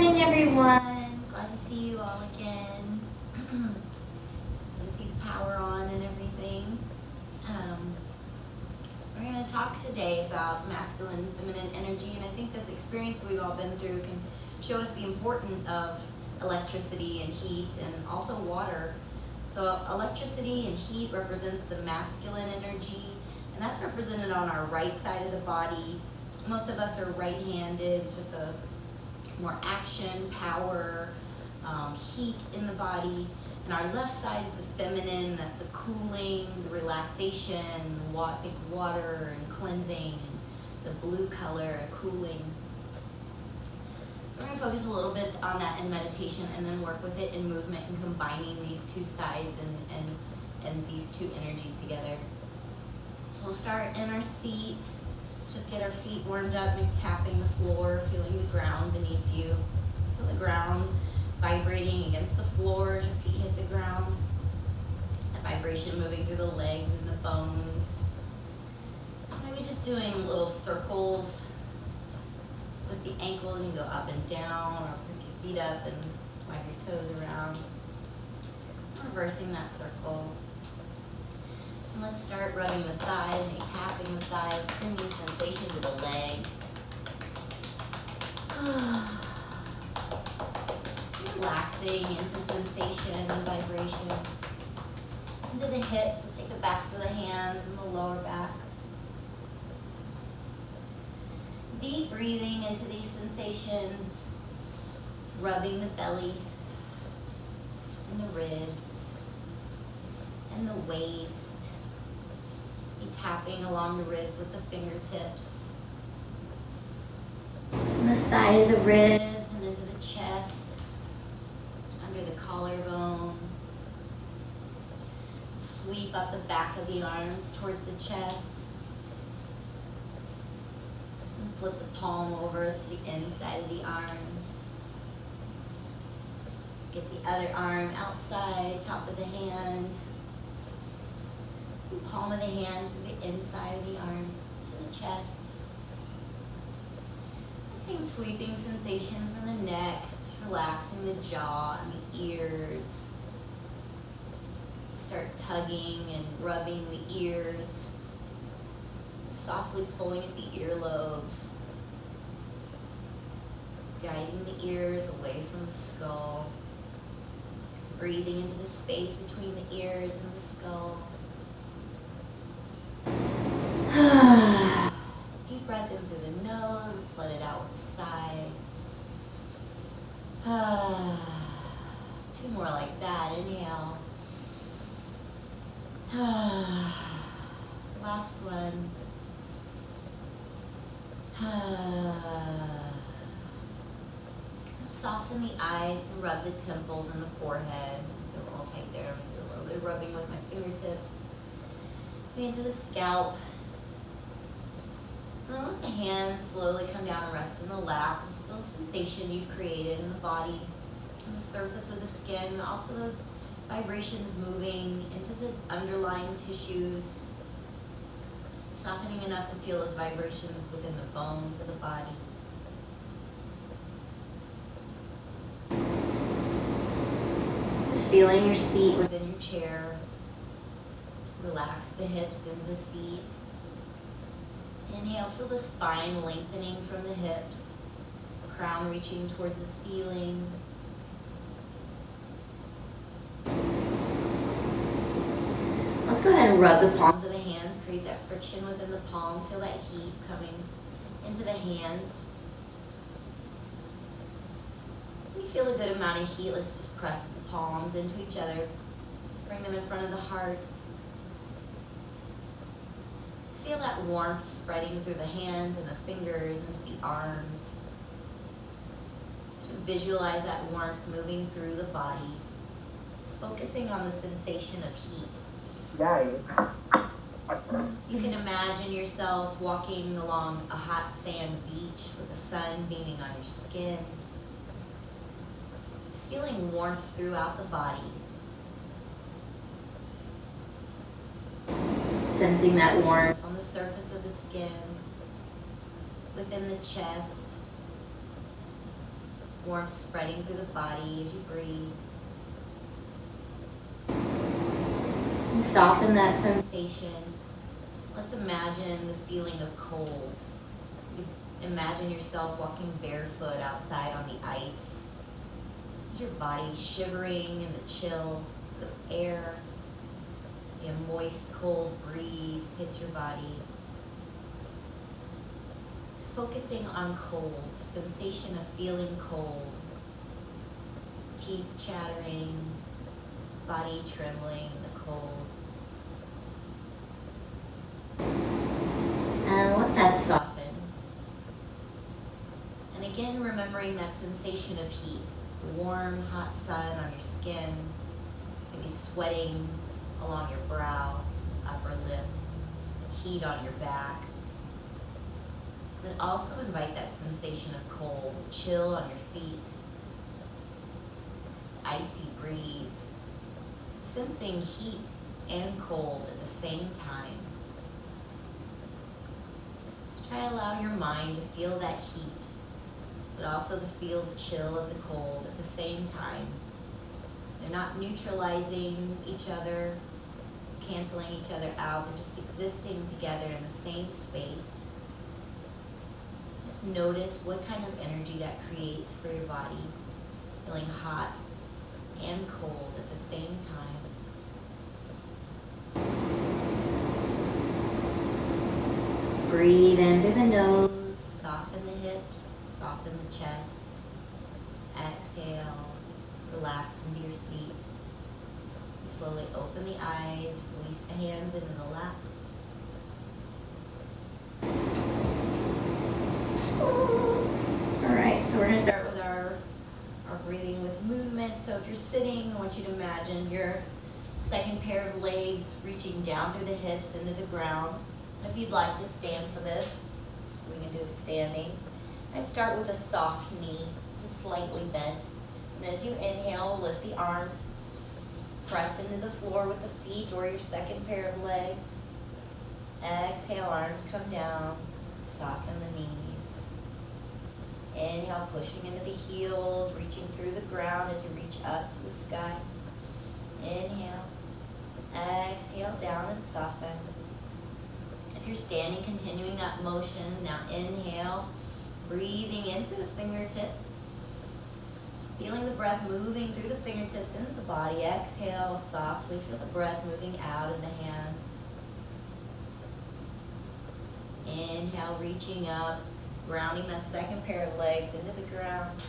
morning, everyone. Glad to see you all again. You see the power on and everything. We're going to talk today about masculine and feminine energy, and I think this experience we've all been through can show us the importance of electricity and heat and also water. So electricity and heat represents the masculine energy, and that's represented on our right side of the body. Most of us are right-handed. It's just a more action, power, heat in the body. And our left side is the feminine. That's the cooling, the relaxation, water and cleansing, and the blue color, cooling. So we're going to focus a little bit on that in meditation and then work with it in movement and combining these two sides and these two energies together. So we'll start in our seat. Let's just get our feet warmed up, maybe tapping the floor, feeling the ground beneath you. Feel the ground vibrating against the floor as your feet hit the ground. That vibration moving through the legs and the bones. Maybe just doing little circles with the ankles. You can go up and down or pick your feet up and wag your toes around. Reversing that circle. And let's start rubbing the thighs, maybe tapping the thighs, bringing sensation to the legs. Relaxing into sensation and vibration. Into the hips, let's take the backs of the hands and the lower back. Deep breathing into these sensations, rubbing the belly and the ribs and the waist. Tapping along the ribs with the fingertips. On the side of the ribs and into the chest, under the collarbone. Sweep up the back of the arms towards the chest. And flip the palm over to the inside of the arms. Let's get the other arm outside, top of the hand. Palm of the hand to the inside of the arm, to the chest. The same sweeping sensation from the neck, just relaxing the jaw and the ears. Start tugging and rubbing the ears, softly pulling at the earlobes, guiding the ears away from the skull, breathing into the space between the ears and the skull. Deep breath in through the nose, let's let it out with a sigh. Two more like that, inhale. Last one. Soften the eyes and rub the temples and the forehead. Feel a little tight there. Do a little bit of rubbing with my fingertips. Into the scalp. And then let the hands slowly come down and rest in the lap. Just feel the sensation you've created in the body, on the surface of the skin, also those vibrations moving into the underlying tissues, softening enough to feel those vibrations within the bones of the body. Just feeling your seat within your chair. Relax the hips into the seat. Inhale, feel the spine lengthening from the hips, crown reaching towards the ceiling. Let's go ahead and rub the palms of the hands, create that friction within the palms, feel that heat coming into the hands. When you feel a good amount of heat, let's just press the palms into each other, bring them in front of the heart. Feel that warmth spreading through the hands and the fingers into the arms. To visualize that warmth moving through the body. Just focusing on the sensation of heat. You can imagine yourself walking along a hot sand beach with the sun beaming on your skin. Just feeling warmth throughout the body. Sensing that warmth on the surface of the skin, within the chest, Warmth spreading through the body as you breathe. And soften that sensation. Let's imagine the feeling of cold. Imagine yourself walking barefoot outside on the ice. Is your body shivering in the chill of the air? A moist, cold breeze hits your body. Focusing on cold, sensation of feeling cold. Teeth chattering, body trembling in the cold. And let that soften. And again, remembering that sensation of heat, the warm, hot sun on your skin, maybe sweating along your brow, upper lip, heat on your back. And also invite that sensation of cold, chill on your feet, icy breeze, sensing heat and cold at the same time. Try to allow your mind to feel that heat, but also to feel the chill of the cold at the same time. They're not neutralizing each other, canceling each other out. They're just existing together in the same space. Just notice what kind of energy that creates for your body, feeling hot and cold at the same time. Breathe in through the nose, soften the hips, soften the chest. Exhale, relax into your seat. Slowly open the eyes, release the hands into the lap. Alright, so we're going to start with our breathing with movement. So if you're sitting, I want you to imagine your second pair of legs reaching down through the hips into the ground. If you'd like to stand for this, we can do it standing. I'd start with a soft knee, just slightly bent. And as you inhale, lift the arms, press into the floor with the feet or your second pair of legs. Exhale, arms come down, soften the knees. Inhale, pushing into the heels, reaching through the ground as you reach up to the sky. Inhale, exhale, down and soften. If you're standing, continuing that motion, now inhale, breathing in through the fingertips. Feeling the breath moving through the fingertips into the body. Exhale, softly, feel the breath moving out in the hands. Inhale, reaching up, grounding that second pair of legs into the ground.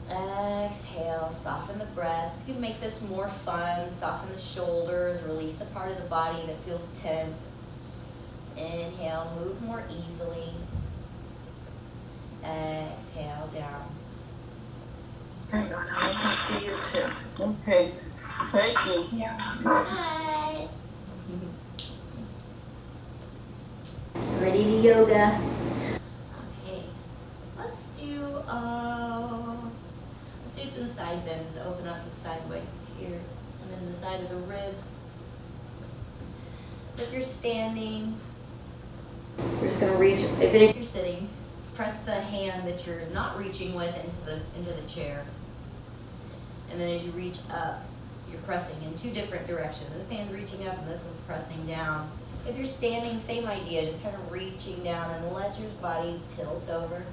Exhale, soften the breath. You can make this more fun. Soften the shoulders, release a part of the body that feels tense. Inhale, move more easily. Exhale, down. Hang on, I want to see you too. Okay, thank you. Yeah. Hi. Ready to yoga? Okay, let's do some side bends to open up the side waist here, and then the side of the ribs. So if you're standing, you're just gonna reach. If you're sitting, press the hand that you're not reaching with into the chair, and then as you reach up, you're pressing in two different directions. This hand's reaching up, and this one's pressing down. If you're standing, same idea, just kind of reaching down and let your body tilt over.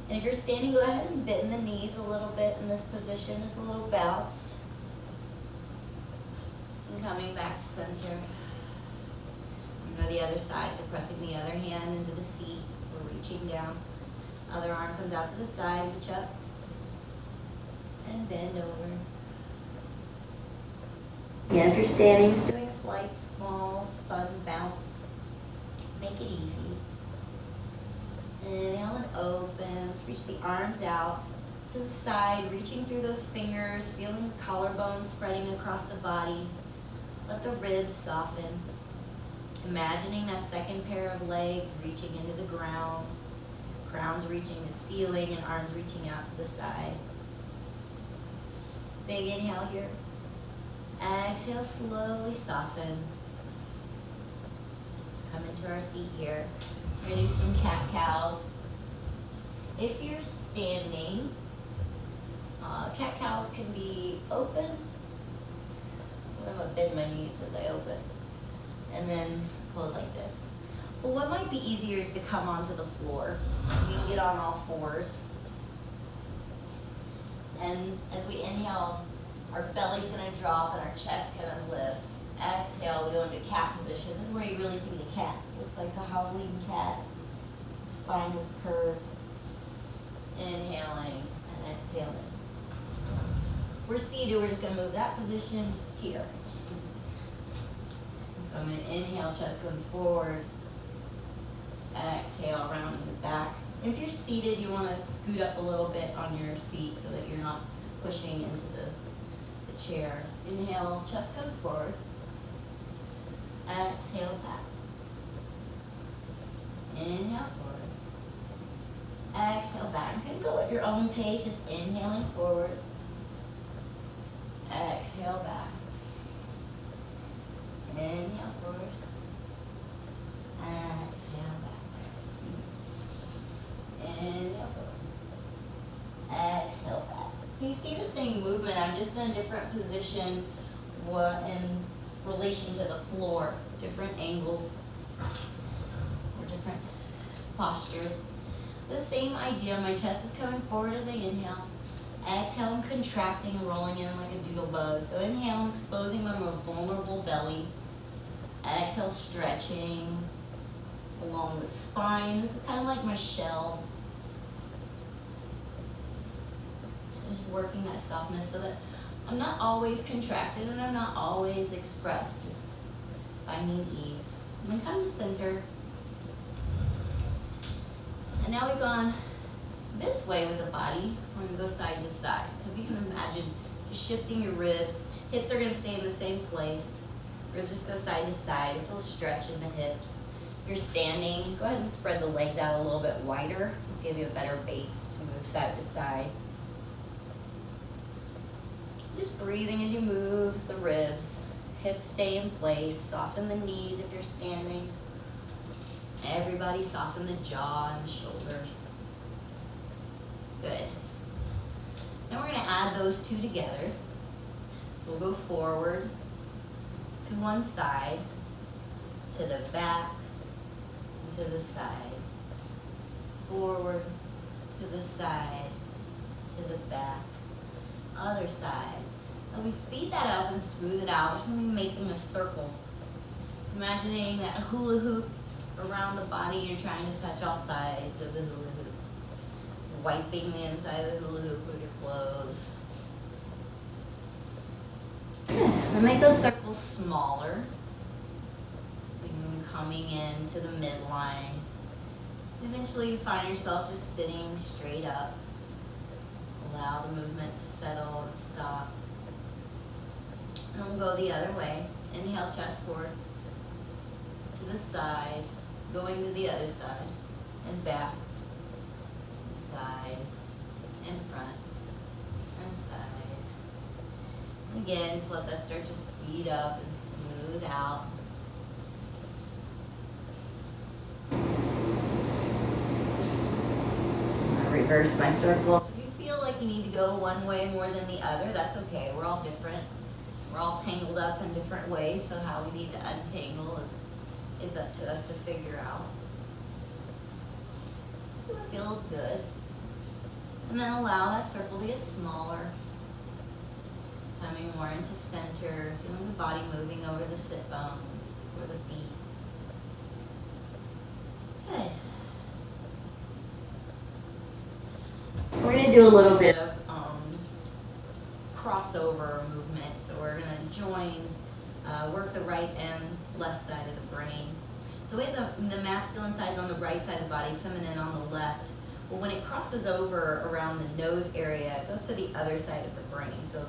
And if you're standing, go ahead and bend the knees a little bit in this position, just a little bounce. And coming back to center. And go the other side, so pressing the other hand into the seat or reaching down. Other arm comes out to the side, reach up. And bend over. Again, if you're standing, just doing a slight, small, fun bounce. Make it easy. Inhale and open. Let's reach the arms out to the side, reaching through those fingers, feeling the collarbone spreading across the body. Let the ribs soften. Imagining that second pair of legs reaching into the ground, crowns reaching the ceiling, and arms reaching out to the side. Big inhale here. Exhale, slowly soften. Let's come into our seat here. We're going to do some cat-cows. If you're standing, cat-cows can be open. I'm gonna bend my knees as I open. And then close like this. Well, what might be easier is to come onto the floor. You can get on all fours. And as we inhale, our belly's gonna drop and our chest kind of lifts. Exhale, we go into cat position. This is where you really see the cat. Looks like a Halloween cat. Spine is curved. Inhaling and exhaling. We're seated, we're just gonna move that position here. So I'm gonna inhale, chest comes forward. Exhale, rounding the back. And if you're seated, you wanna scoot up a little bit on your seat so that you're not pushing into the chair. Inhale, chest comes forward. Exhale, back. Inhale, forward. Exhale, back. You can go at your own pace, just inhaling forward. Exhale, back. Inhale, forward. Exhale, back. Inhale, forward. Exhale, back. So you see the same movement. I'm just in a different position in relation to the floor. Different angles or different postures. The same idea. My chest is coming forward as I inhale. Exhale, I'm contracting, rolling in like a doodle bug. So inhale, I'm exposing my more vulnerable belly. Exhale, stretching along the spine. This is kind of like my shell. So just working that softness so that I'm not always contracted and I'm not always expressed. Just finding ease. I'm going to come to center. And now we've gone this way with the body. We're going to go side to side. So if you can imagine shifting your ribs, hips are going to stay in the same place. Ribs just go side to side. It feels stretch in the hips. If you're standing, go ahead and spread the legs out a little bit wider. It'll give you a better base to move side to side. Just breathing as you move the ribs. Hips stay in place. Soften the knees if you're standing. Everybody soften the jaw and the shoulders. Good. Now we're going to add those two together. We'll go forward to one side, to the back, and to the side. Forward, to the side, to the back. Other side. And we speed that up and smooth it out. We're just going to be making a circle. So imagining that hula hoop around the body. You're trying to touch all sides of the hula hoop. Wiping the inside of the hula hoop with your clothes. And make those circles smaller. So you can be coming into the midline. Eventually you find yourself just sitting straight up. Allow the movement to settle and stop. And we'll go the other way. Inhale, chest forward. To the side. Going to the other side. And back. Side. And front. And side. And again, just let that start to speed up and smooth out. I'll reverse my circle. So if you feel like you need to go one way more than the other, that's okay. We're all different. We're all tangled up in different ways, so how we need to untangle is up to us to figure out. Just do what feels good. And then allow that circle to get smaller. Coming more into center, feeling the body moving over the sit bones or the feet. Good. We're going to do a little bit of crossover movement. So we're going to join, work the right and left side of the brain. So we have the masculine side on the right side of the body, feminine on the left. Well, when it crosses over around the nose area, it goes to the other side of the brain. So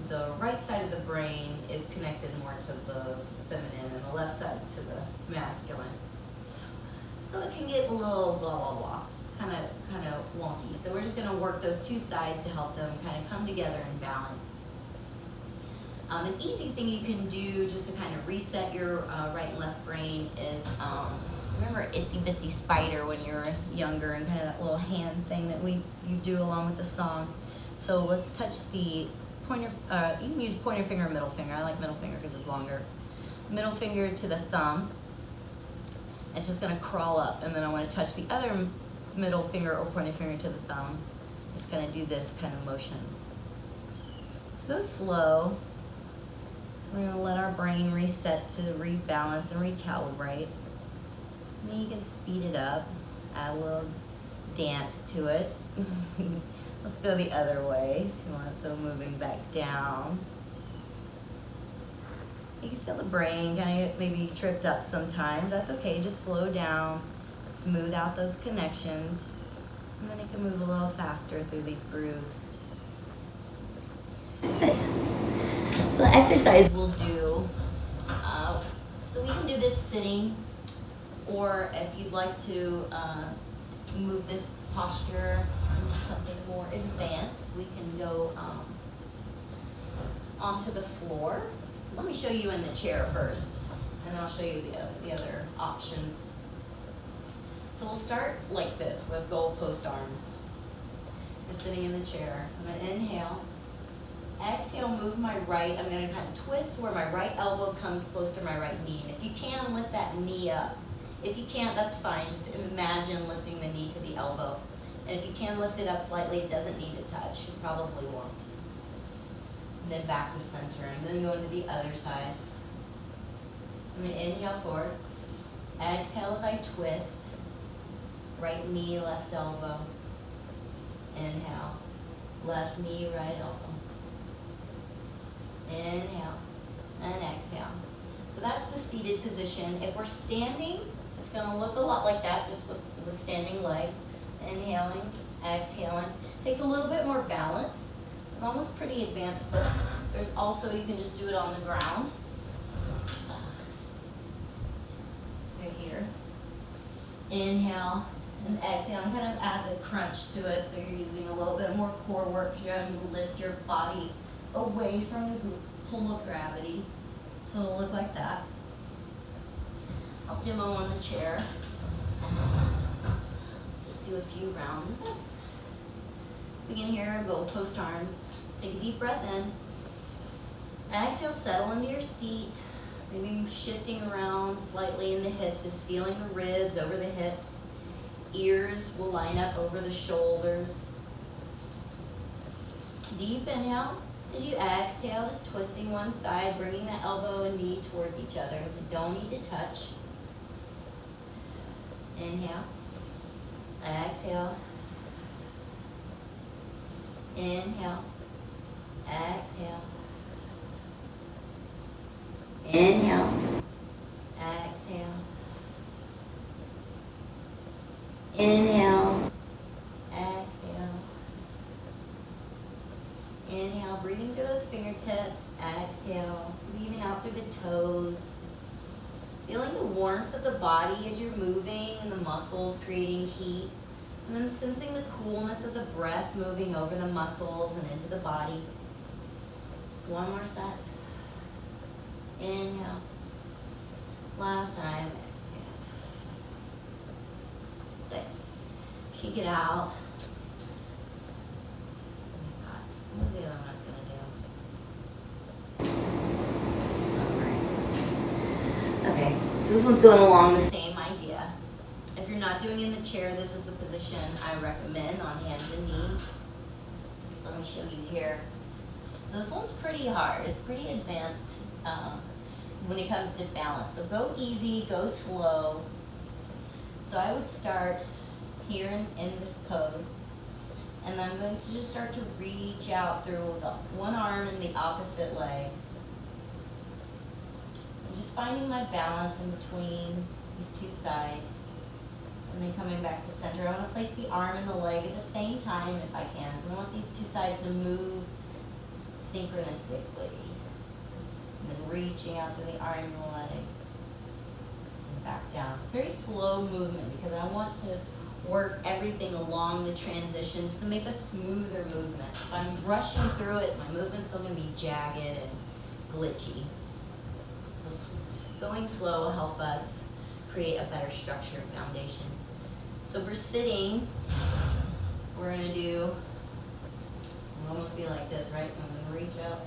the right side of the brain is connected more to the feminine and the left side to the masculine. So it can get a little blah, blah, blah, kind of wonky. So we're just going to work those two sides to help them kind of come together and balance. An easy thing you can do just to kind of reset your right and left brain is remember Itsy Bitsy Spider when you were younger, and kind of that little hand thing that you do along with the song. So let's touch the pointer, you can use pointer finger or middle finger. I like middle finger because it's longer. Middle finger to the thumb. It's just going to crawl up, and then I want to touch the other middle finger or pointer finger to the thumb. Just going to do this kind of motion. So go slow. So we're going to let our brain reset to rebalance and recalibrate. And then you can speed it up, add a little dance to it. Let's go the other way if you want, so moving back down. So you can feel the brain kind of maybe tripped up sometimes. That's okay, just slow down, smooth out those connections, and then it can move a little faster through these grooves. Good. So the exercise we'll do, so we can do this sitting, or if you'd like to move this posture into something more advanced, we can go onto the floor. Let me show you in the chair first, and then I'll show you the other options. So we'll start like this with goalpost arms. We're sitting in the chair. I'm going to inhale. Exhale, move my right. I'm going to kind of twist where my right elbow comes close to my right knee. And if you can, lift that knee up. If you can't, that's fine. Just imagine lifting the knee to the elbow. And if you can lift it up slightly, it doesn't need to touch. You probably won't. And then back to center. And then go into the other side. So I'm going to inhale forward. Exhale as I twist. Right knee, left elbow. Inhale. Left knee, right elbow. Inhale. And exhale. So that's the seated position. If we're standing, it's going to look a lot like that, just with standing legs. Inhaling, exhaling. Takes a little bit more balance. So that one's pretty advanced, but there's also, you can just do it on the ground. So here. Inhale and exhale. I'm going to add the crunch to it, so you're using a little bit more core work. You're having to lift your body away from the pull of gravity. So it'll look like that. I'll demo on the chair. Let's just do a few rounds of this. Begin here, goalpost arms. Take a deep breath in. Exhale, settle into your seat. Maybe shifting around slightly in the hips, just feeling the ribs over the hips. Ears will line up over the shoulders. Deep inhale. As you exhale, just twisting one side, bringing the elbow and knee towards each other. You don't need to touch. Inhale. Exhale. Inhale. Exhale. Inhale. Exhale. Inhale. Exhale. Inhale, breathing through those fingertips. Exhale, breathing out through the toes. Feeling the warmth of the body as you're moving and the muscles creating heat. And then sensing the coolness of the breath moving over the muscles and into the body. One more set. Inhale. Last time. Exhale. Good. Shake it out. What are the other ones going to do? Okay, so this one's going along the same idea. If you're not doing it in the chair, this is the position I recommend on hands and knees. So let me show you here. So this one's pretty hard. It's pretty advanced when it comes to balance. So go easy, go slow. So I would start here in this pose. And I'm going to just start to reach out through the one arm and the opposite leg. And just finding my balance in between these two sides. And then coming back to center. I want to place the arm and the leg at the same time if I can. So I want these two sides to move synchronistically. And then reaching out to the arm and the leg. And back down. It's a very slow movement because I want to work everything along the transition just to make a smoother movement. If I'm rushing through it, my movement's still going to be jagged and glitchy. So going slow will help us create a better structured foundation. So if we're sitting, we're gonna do, it'll almost be like this, right? So I'm gonna reach up.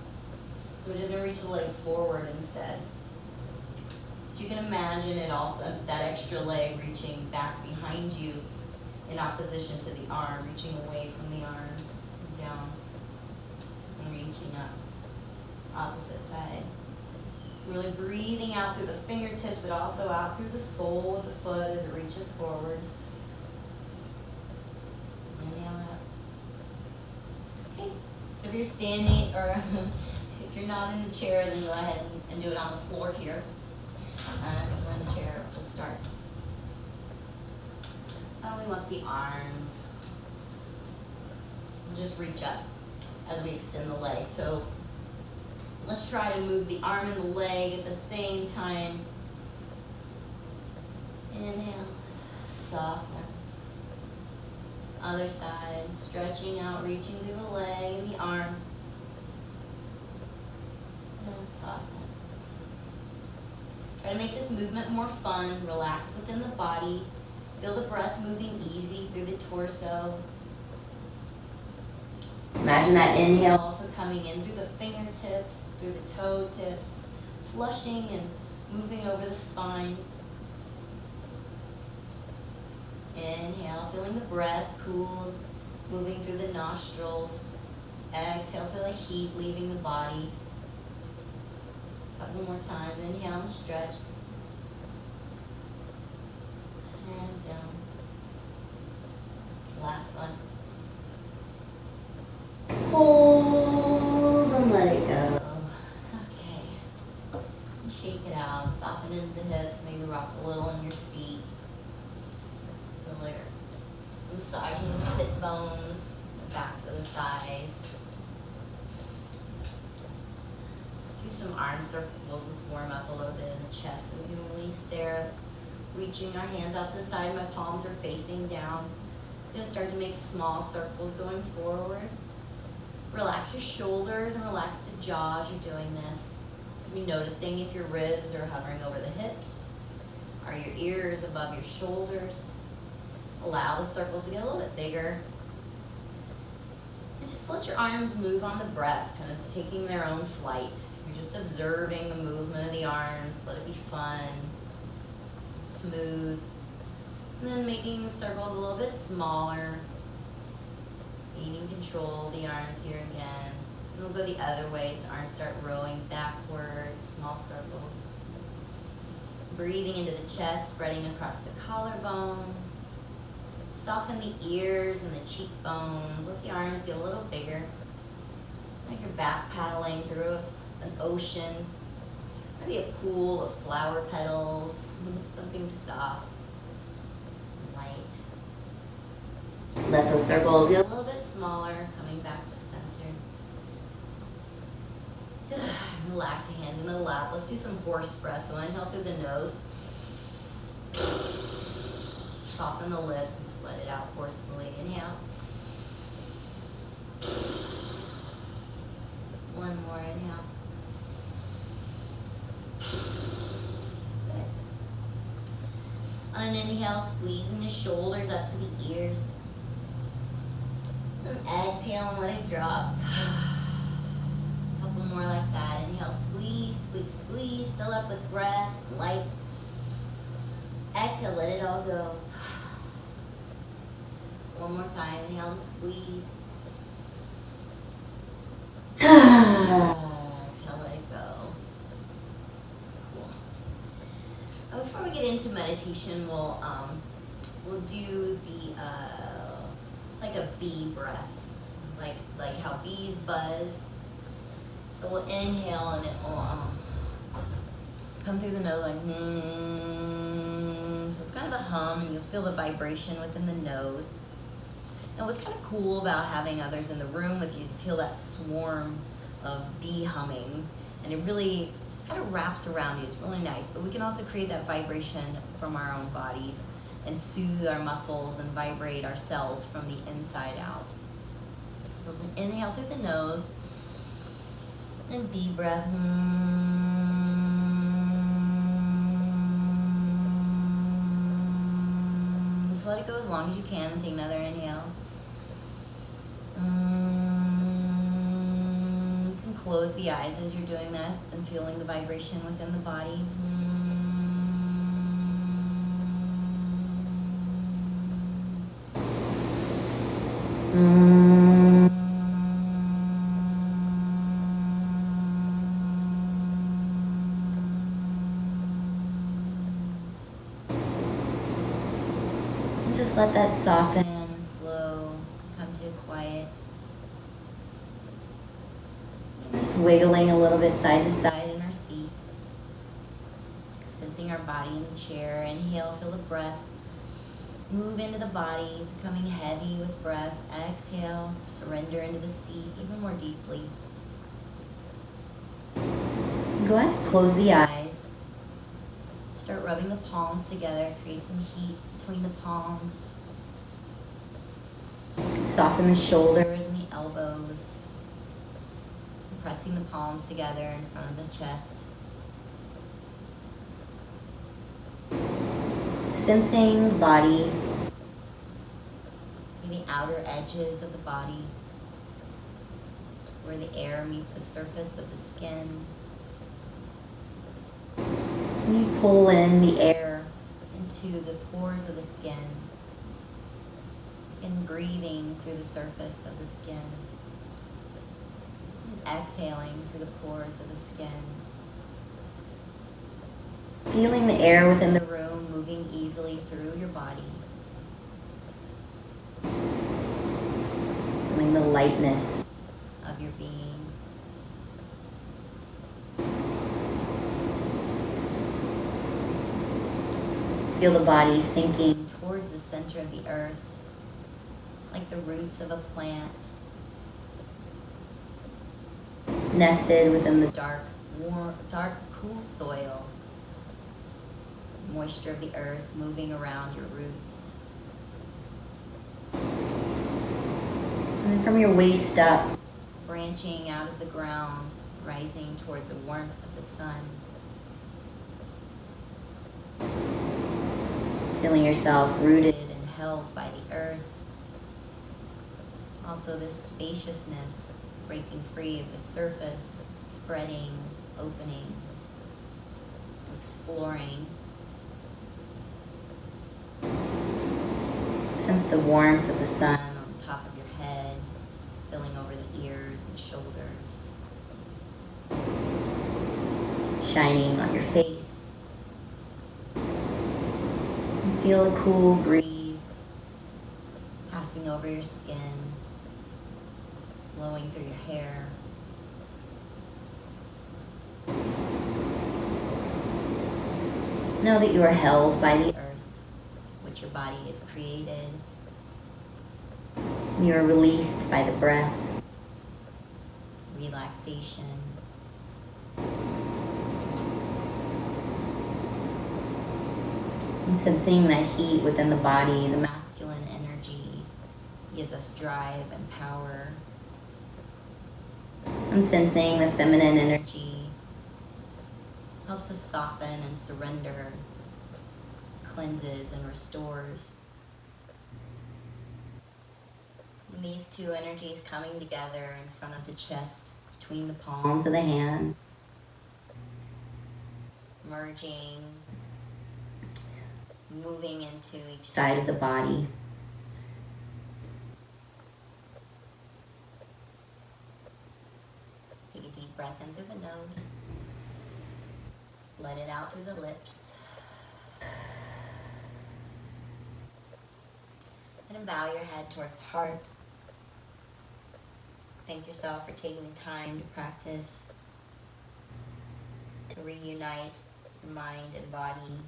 So we're just gonna reach the leg forward instead. You can imagine it also, that extra leg reaching back behind you in opposition to the arm, reaching away from the arm, down, and reaching up, opposite side. Really breathing out through the fingertips, but also out through the sole of the foot as it reaches forward. Inhale up. Okay, so if you're standing, or if you're not in the chair, then go ahead and do it on the floor here. If we're in the chair, we'll start. We want the arms. We'll just reach up as we extend the leg. So let's try to move the arm and the leg at the same time. Inhale, soften. Other side, stretching out, reaching through the leg and the arm. And soften. Try to make this movement more fun. Relax within the body. Feel the breath moving easy through the torso. Imagine that inhale also coming in through the fingertips, through the toe tips, flushing and moving over the spine. Inhale, feeling the breath cool, moving through the nostrils. Exhale, feel the heat leaving the body. Couple more times. Inhale and stretch. And down. Last one. Hold and let it go. Okay. And shake it out. Soften into the hips. Maybe rock a little in your seat. Feel like massaging the sit bones, the backs of the thighs. Let's do some arm circles. Let's warm up a little bit in the chest so we can release there. Let's reaching our hands out to the side. My palms are facing down. It's going to start to make small circles going forward. Relax your shoulders and relax the jaw as you're doing this. Be noticing if your ribs are hovering over the hips. Are your ears above your shoulders? Allow the circles to get a little bit bigger. And just let your arms move on the breath, kind of taking their own flight. You're just observing the movement of the arms. Let it be fun, smooth. And then making the circles a little bit smaller. Gaining control of the arms here again. And we'll go the other way, so arms start rolling backwards, small circles. Breathing into the chest, spreading across the collarbone. Soften the ears and the cheekbones. Let the arms get a little bigger. Like you're back paddling through an ocean. Maybe a pool of flower petals. Something soft. Light. Let those circles get a little bit smaller, coming back to center. Relax the hands in the lap. Let's do some horse breath. So inhale through the nose. Soften the lips and just let it out forcefully. Inhale. One more inhale. Good. On an inhale, squeezing the shoulders up to the ears. And exhale and let it drop. A couple more like that. Inhale, squeeze, squeeze, squeeze. Fill up with breath, light. Exhale, let it all go. One more time. Inhale and squeeze. Exhale, let it go. Cool. Before we get into meditation, we'll do the it's like a bee breath, like how bees buzz. So we'll inhale and it will come through the nose like so it's kind of a hum, and you'll feel the vibration within the nose. And what's kind of cool about having others in the room with you, you feel that swarm of bee humming, and it really kind of wraps around you. It's really nice, but we can also create that vibration from our own bodies and soothe our muscles and vibrate our cells from the inside out. So inhale through the nose and bee breath. just let it go as long as you can and take another inhale. You can close the eyes as you're doing that and feeling the vibration within the body. Just let that soften, slow, come to quiet. Just wiggling a little bit side to side in our seat. Sensing our body in the chair. Inhale, feel the breath. Move into the body, becoming heavy with breath. Exhale, surrender into the seat even more deeply. Go ahead and close the eyes. Start rubbing the palms together, create some heat between the palms. Soften the shoulders and the elbows. Pressing the palms together in front of the chest. Sensing the body, the outer edges of the body, where the air meets the surface of the skin. And you pull in the air into the pores of the skin and breathing through the surface of the skin. And exhaling through the pores of the skin. Feeling the air within the room moving easily through your body. Feeling the lightness of your being. Feel the body sinking towards the center of the earth, like the roots of a plant, nested within the dark, cool soil. Moisture of the earth moving around your roots. And then from your waist up, branching out of the ground, rising towards the warmth of the sun. Feeling yourself rooted and held by the earth. Also this spaciousness, breaking free of the surface, spreading, opening, exploring. Sense the warmth of the sun on the top of your head, spilling over the ears and shoulders, shining on your face. And feel a cool breeze passing over your skin, blowing through your hair. Know that you are held by the earth, which your body has created. You are released by the breath, relaxation. And sensing that heat within the body, the masculine energy gives us drive and power. I'm sensing the feminine energy helps us soften and surrender, cleanses and restores. And these two energies coming together in front of the chest, between the palms of the hands, merging, moving into each side of the body. Take a deep breath in through the nose. Let it out through the lips. And then bow your head towards the heart. Thank yourself for taking the time to practice, to reunite your mind and body.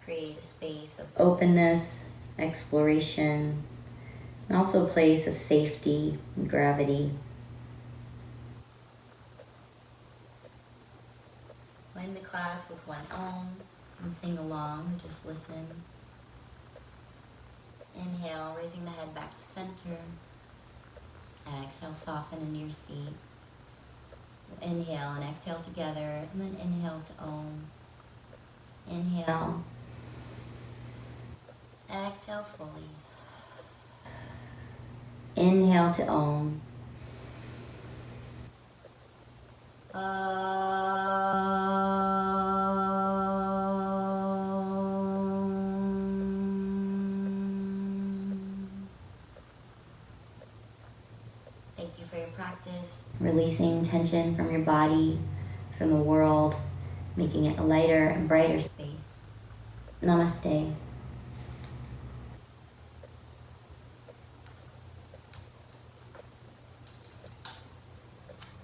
Create a space of openness, exploration, and also a place of safety and gravity. End the class with one Om and sing along or just listen. Inhale, raising the head back to center. Exhale, soften into your seat. Inhale and exhale together, and then inhale to Om. Inhale. Exhale fully. Inhale to Om. Thank you for your practice. Releasing tension from your body, from the world, making it a lighter and brighter space. Namaste.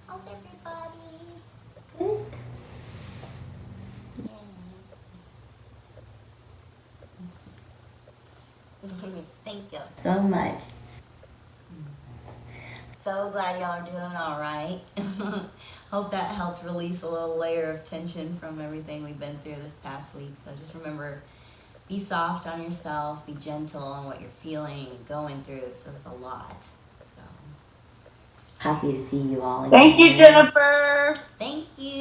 How's everybody? Good. Thank you so much. So glad y'all are doing all right. Hope that helped release a little layer of tension from everything we've been through this past week. So just remember, be soft on yourself, be gentle on what you're feeling and going through, because it's a lot. So happy to see you all again. Thank you, Jennifer. Thank you.